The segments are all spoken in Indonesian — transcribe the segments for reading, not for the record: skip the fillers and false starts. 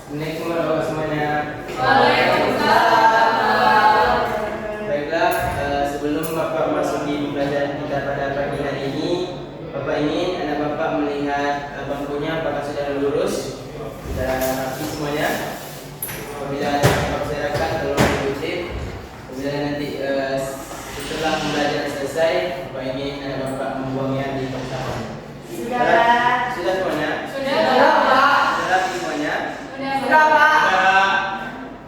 Assalamualaikum warahmatullahi semuanya. Waalaikumsalam. Baiklah, sebelum Bapak masuki pembelajaran kita pada pagi hari ini, Bapak ingin anak Bapak melihat bangkunya apakah sudah lurus, sudah rapi semuanya. Apabila Bapak masyarakat tolong dikutip. Apabila nanti setelah pembelajaran selesai, Bapak ingin anak Bapak membuangnya di tong sampah. Sudah semuanya? Sudah, Pak. Sudah rapi semuanya? Sudah, Pak.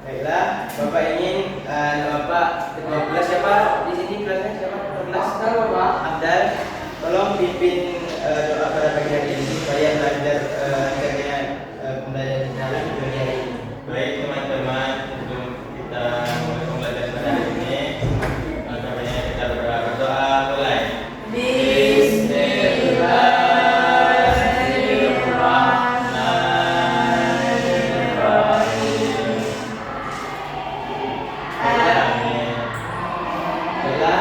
Baiklah, Bapak ingin Bapak ketua kelas siapa di sini kelasnya siapa? Ketua kelas? Pak. Abdal, tolong pimpin doa pada pagi hari ini supaya belajar akhirnya pembelajaran kita di pagi hari ini. Baik teman-teman, sebelum kita mulai pembelajaran pada hari ini, makanya kita berdoa mulai. Baiklah,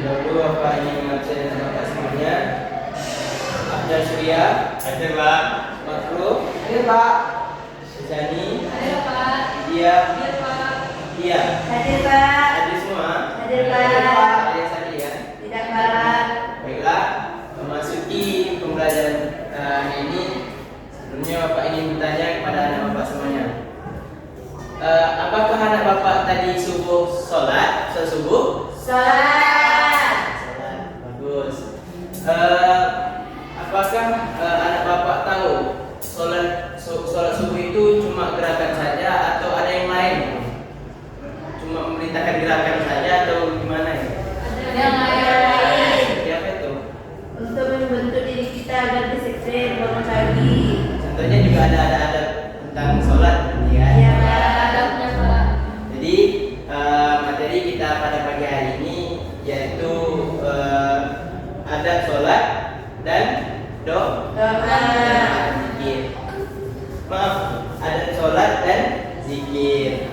dahulu Bapak ingin mengabsen nama Bapak semuanya. Abdal Surya, Hadir Pak. Makhluk, Hadir, Pak. Sejani, Hadir, Pak. Dia, Hadir, Pak. Dia. Hadir, Pak. Hadir semua? Hadir, Pak. Alias hadir ya? Tidak, Pak. Baiklah, memasuki pembelajaran hari ini, sebelumnya Bapak ingin bertanya kepada anak Bapak semuanya. Apakah anak Bapak tadi sholat subuh? Sholat. Sholat, bagus. Apakah anak Bapak tahu sholat subuh itu cuma gerakan saja atau ada yang lain? Cuma memerintahkan gerakan saja atau gimana ya? Ada yang lain. Seperti apa itu? Untuk membentuk diri kita agar disiplin bangun pagi. Contohnya juga ada adab tentang sholat ya. Iya, Pak. Adabnya, Pak. Jadi materi kita pada pagi hari ini yaitu adab sholat dan Doa. zikir. Maaf, adab sholat dan zikir.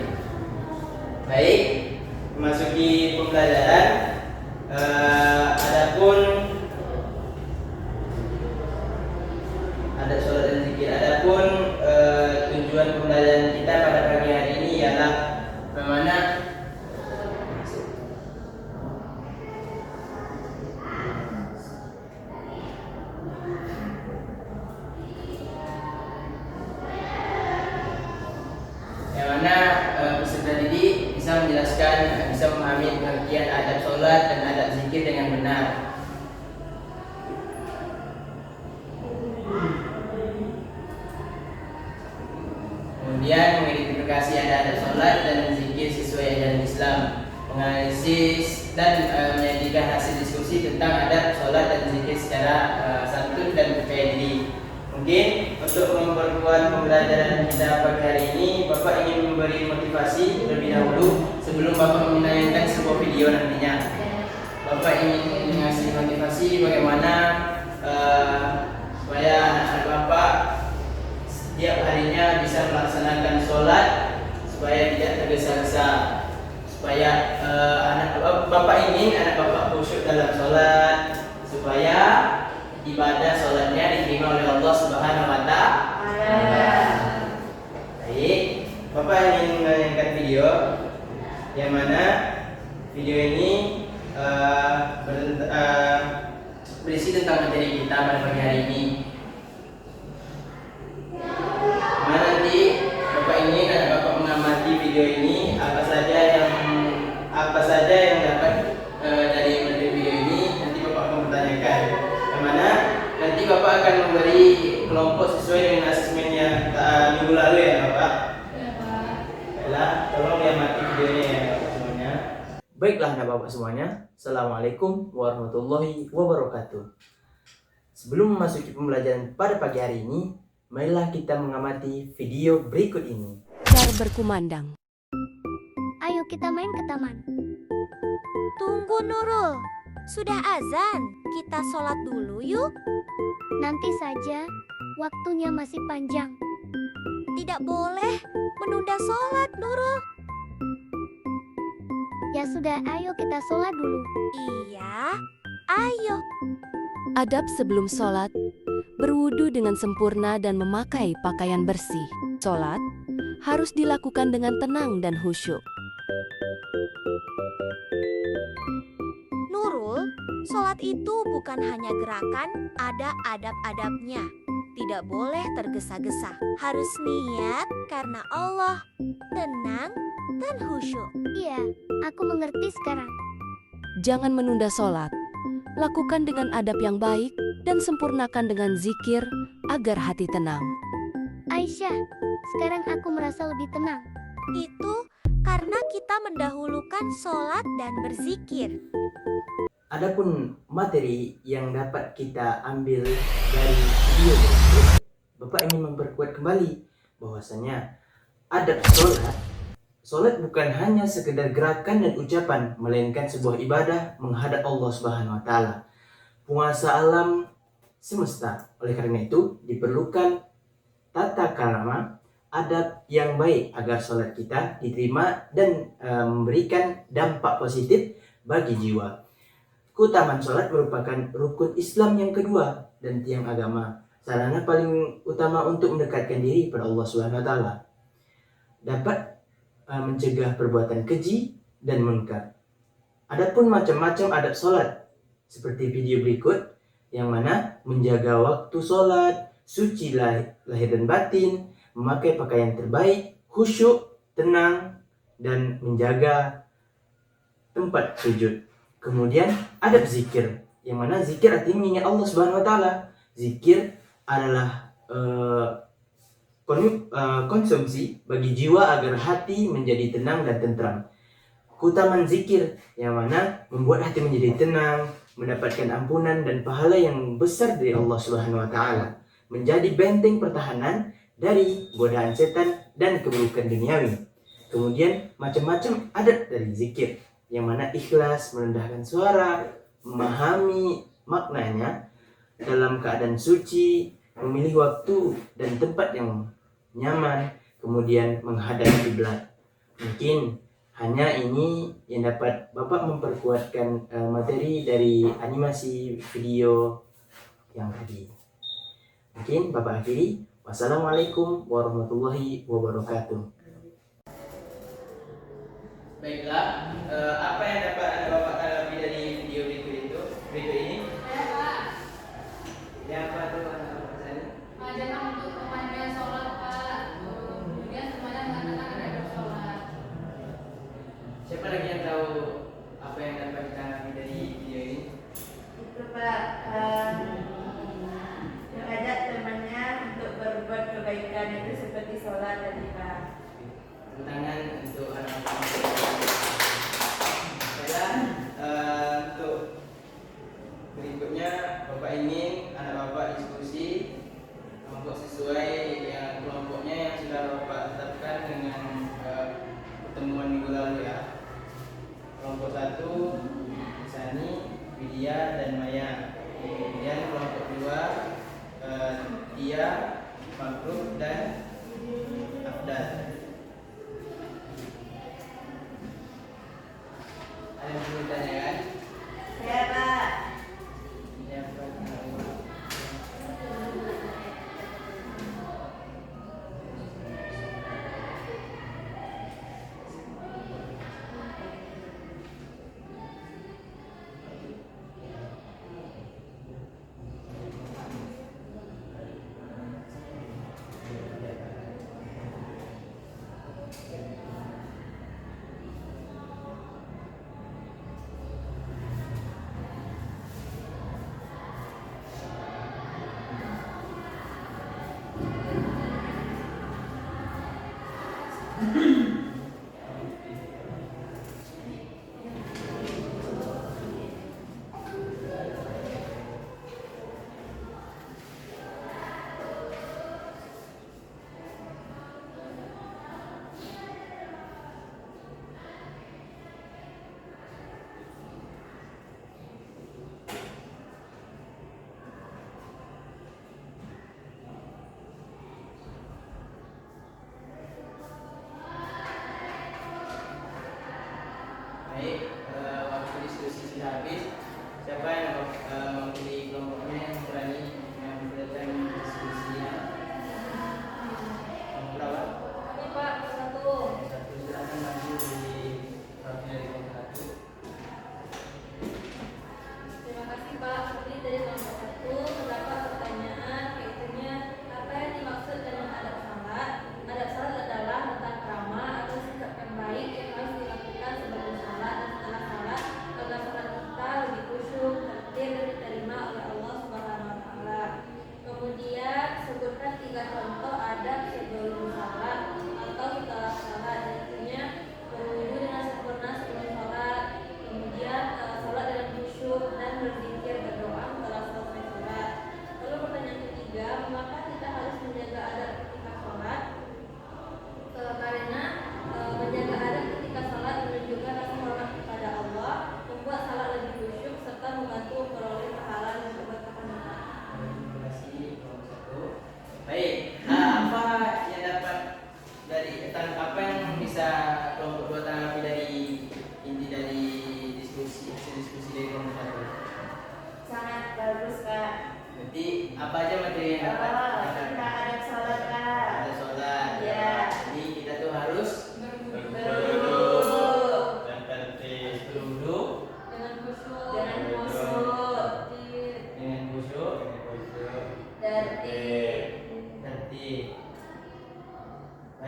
Baik, memasuki pembelajaran. Adapun adab sholat dan zikir. Adapun tujuan pembelajaran kita pada pagi hari ini ialah bagaimana peserta didik bisa menjelaskan, bisa memahami pengertian adab sholat dan adab zikir dengan benar. Kemudian mengidentifikasi adab sholat dan zikir sesuai ajaran Islam, menganalisis dan menyajikan hasil diskusi tentang adab sholat dan zikir secara santun dan percaya diri. Mungkin untuk memperkuat pembelajaran kita pagi hari ini, Bapak ingin memberi motivasi terlebih dahulu sebelum Bapak menayangkan sebuah video nantinya. Bapak ingin mengasih motivasi bagaimana supaya anak-anak Bapak setiap harinya bisa melaksanakan sholat supaya tidak tergesa-gesa, supaya Bapak ingin anak Bapak khusyuk dalam sholat supaya ibadah sholatnya diterima oleh Allah Subhanahu wa Ta'ala. Baik, Bapak ingin menayangkan video yang mana video ini berisi tentang materi kita pada pagi hari ini. Mana nanti Bapak ingin anak Bapak mengamati video ini apa saja yang dapat dari materi video ini nanti Bapak akan bertanyakan. Yang mana nanti Bapak akan memberi kelompok sesuai dengan asesmen yang minggu lalu ya Bapak. Ya, Pak. Baiklah, tolong diamati videonya ya Bapak semuanya. Baiklah anak Bapak semuanya, Assalamualaikum warahmatullahi wabarakatuh. Sebelum memasuki pembelajaran pada pagi hari ini, marilah kita mengamati video berikut ini. Dar berkumandang. Ayo kita main ke taman. Tunggu Nurul, sudah azan. Kita sholat dulu yuk. Nanti saja, waktunya masih panjang. Tidak boleh menunda sholat Nurul. Ya sudah, ayo kita sholat dulu. Iya, ayo. Adab sebelum sholat. berwudu dengan sempurna dan memakai pakaian bersih. Sholat harus dilakukan dengan tenang dan khusyuk. Nurul, sholat itu bukan hanya gerakan, ada adab-adabnya. Tidak boleh tergesa-gesa. Harus niat karena Allah, tenang dan khusyuk. Iya, aku mengerti sekarang. Jangan menunda sholat. Lakukan dengan adab yang baik dan sempurnakan dengan zikir agar hati tenang. Aisyah, sekarang aku merasa lebih tenang. Itu karena kita mendahulukan sholat dan berzikir. Adapun materi yang dapat kita ambil dari video tersebut, Bapak ingin memperkuat kembali bahwasanya adab Solat bukan hanya sekedar gerakan dan ucapan, melainkan sebuah ibadah menghadap Allah Subhanahu wa taala, penguasa alam semesta. Oleh karena itu, diperlukan tata krama, adab yang baik agar solat kita diterima dan memberikan dampak positif bagi jiwa. Keutamaan solat merupakan rukun Islam yang kedua dan tiang agama, sarana paling utama untuk mendekatkan diri pada Allah Subhanahu wa taala. Dapat mencegah perbuatan keji dan munkar. Adapun macam-macam adab solat seperti video berikut, yang mana menjaga waktu solat, suci lahir dan batin, memakai pakaian terbaik, khusyuk, tenang, dan menjaga tempat sujud. Kemudian adab zikir, yang mana zikir artinya mengingat Allah Subhanahu wa taala. Zikir adalah konsumsi bagi jiwa agar hati menjadi tenang dan tentram. Keutamaan zikir, yang mana membuat hati menjadi tenang, mendapatkan ampunan dan pahala yang besar dari Allah Subhanahu wa taala, menjadi benteng pertahanan dari godaan setan dan keburukan duniawi. Kemudian macam-macam adab dari zikir, yang mana ikhlas, merendahkan suara, memahami maknanya dalam keadaan suci, memilih waktu dan tempat yang nyaman, kemudian menghadap kiblat. Mungkin hanya ini yang dapat Bapak memperkuatkan materi dari animasi video yang tadi. Mungkin Bapak akhiri. Wassalamualaikum warahmatullahi wabarakatuh. Baiklah, apa yang dapat Bapak alami dari video berikut ini? Ya, apa tuh Pak? Ajaran untuk kemandirian sholat, Pak. Kemudian semuanya mengatakan ada sholat. Siapa lagi yang tahu apa yang dapat kita alami dari video ini? Itu Pak, mengajak temannya untuk berbuat kebaikan itu seperti sholat tadi Pak. Tantangan untuk anak-anak. Baiklah, untuk berikutnya Bapak ingin anak Bapak diskusi kelompok sesuai yang kelompoknya yang sudah Bapak tetapkan dengan pertemuan minggu lalu ya. Kelompok 1 Sani, Widya dan Maya. Kemudian kelompok 2 Tia, Makhluk dan Afdal.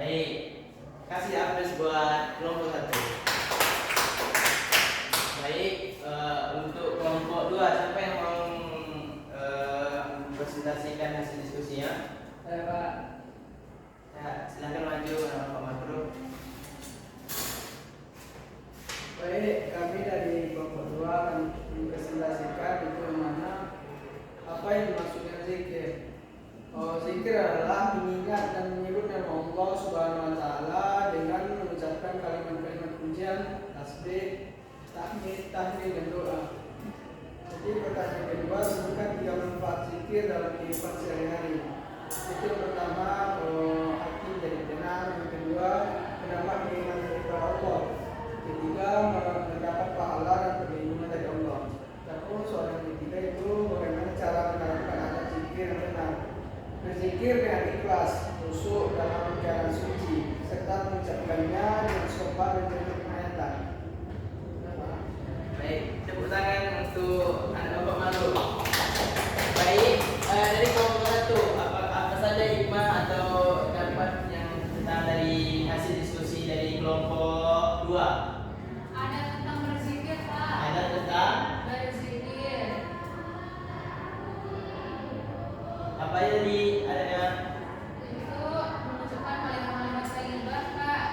Baik, kasih aplaus buat kelompok 1. Baik, untuk kelompok 2 siapa yang mau presentasikan hasil diskusinya? Saya Pak. Ya, silakan maju Pak Makro. Baik, kami dari kelompok 2 akan mempresentasikan itu mana apa yang dimaksud dengan zikir. Zikir adalah mengingat dan menyebut nama Allah Subhanahu wa taala dengan mengucapkan kalimat-kalimat pujian, tasbih, tahmid, tahlil dan doa. Jadi pertanyaan kedua, sebutkan 3 manfaat zikir dalam kehidupan sehari-hari. Itu yang pertama, hati menjadi tenang. Yang kedua, menambah keimanan kepada Allah. Ketiga, mendapat pahala dan perlindungan dari Allah. Adapun soal yang ketiga itu bagaimana cara menerapkan adat zikir yang benar. Berzikir dengan ikhlas, khusyuk dalam keadaan suci, serta mengucapkannya dengan sopan dan penuh penghayatan. Baik, tepuk tangan untuk anak Bapak Malu. Baik, dari kelompok 1, apa saja hikmah atau dapat yang tentang dari hasil diskusi dari kelompok 2? Ada tentang berzikir, Pak. Ada tentang Berzikir. apa yang adanya? Itu mengucapkan kalimat-kalimat thayyibah, Pak.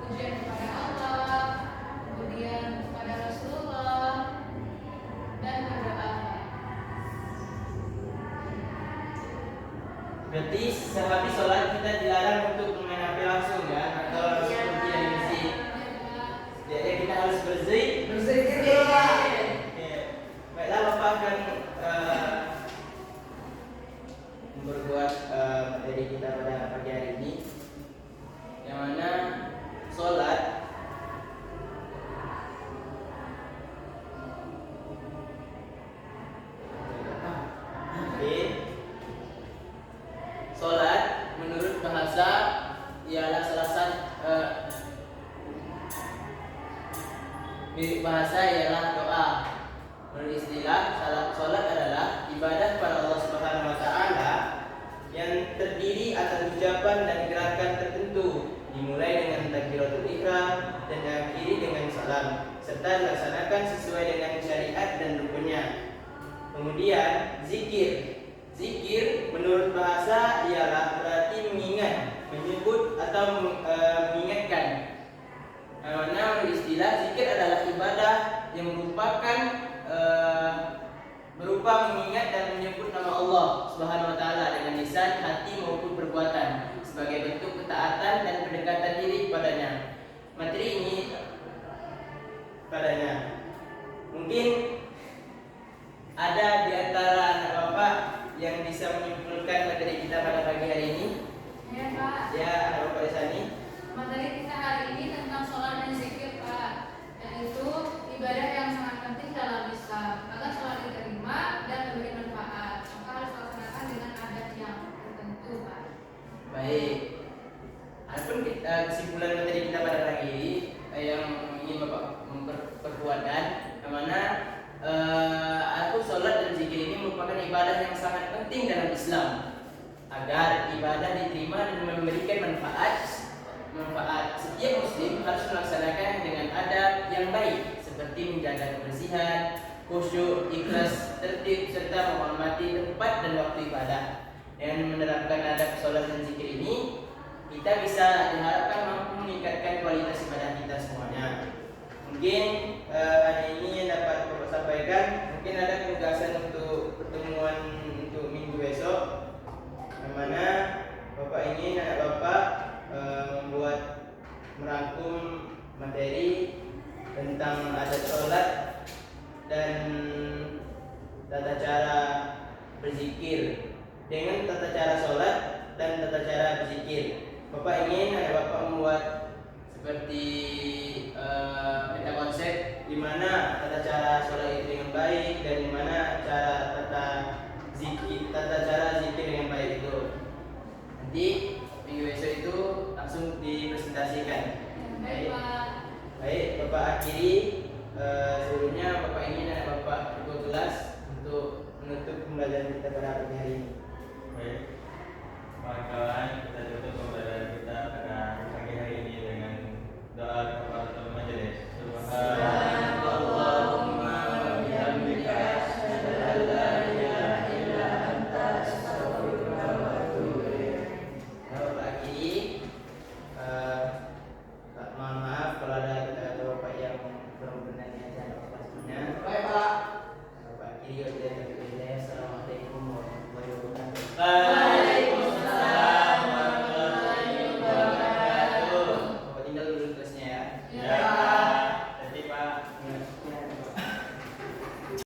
Pujian kepada Allah, kemudian kepada Rasulullah, dan berdoa. Berarti sehabis sholat kita dilarang untuk main HP langsung ya, atau harus pergi dari masjid. Jadi kita harus berzikir dulu, Pak. Oke. Baiklah, Bapak akan memperkuat materi kita pada pagi hari ini, yang mana sholat sholat menurut bahasa ialah salah satu mirip bahasa ialah doa. Menurut istilah, sholat adalah ibadah kepada Allah Subhanahu wa taala yang terdiri atas ucapan dan gerakan tertentu, dimulai dengan takbiratul ihram dan diakhiri dengan salam, serta dilaksanakan sesuai dengan syariat dan rukunnya. Kemudian zikir. Zikir menurut bahasa ialah berarti mengingat, menyebut atau mengingatkan. Mana menurut istilah, zikir adalah ibadah yang merupakan berupa mengingat dan menyebut nama Allah Subhanahu wa taala dengan lisan, hati maupun perbuatan sebagai bentuk ketaatan dan pendekatan diri kepadanya. Materi ini padanya. Mungkin ada di antara anak Bapak yang bisa menyimpulkan materi kita pada pagi hari ini. Ya, Pak. Ya, anak Bapak di sini. Materi kita hari ini tentang sholat dan zikir, Pak. Dan itu ibadah yang sangat penting dalam Islam agar sholat diterima dan memberi manfaat. Maka harus dilaksanakan dengan adat yang tertentu, Pak. Baik. Adapun kesimpulan materi kita pada pagi ini yang ingin Bapak memperkuatkan, yang mana aku sholat dan zikir ini merupakan ibadah yang sangat penting dalam Islam agar ibadah diterima dan memberikan manfaat. Setiap muslim harus melaksanakan dengan adab yang baik seperti menjaga kebersihan, khusyuk, ikhlas, tertib serta menghormati tempat dan waktu ibadah. Dengan menerapkan adab sholat dan zikir ini, kita bisa diharapkan mampu meningkatkan kualitas ibadah kita semuanya. Mungkin hari ini yang dapat Bapak sampaikan, mungkin ada penugasan untuk pertemuan untuk minggu besok, yang mana Bapak ingin anak Bapak merangkum materi tentang adat sholat dan tata cara berzikir. Dengan tata cara sholat dan tata cara berzikir, Bapak ingin anak Bapak membuat seperti peta konsep di mana tata cara sholat itu dengan baik dan di mana tata cara zikir dengan baik itu. Nanti minggu besok itu langsung dipresentasikan. Baik, Pak. Baik, Bapak akhiri. Sebelumnya Bapak ingin anak Bapak berbuat kelas untuk menutup pembelajaran kita pada pagi hari ini. Baik, kawan-kawan, kita tutup pembelajaran kita pada Ya, sekian.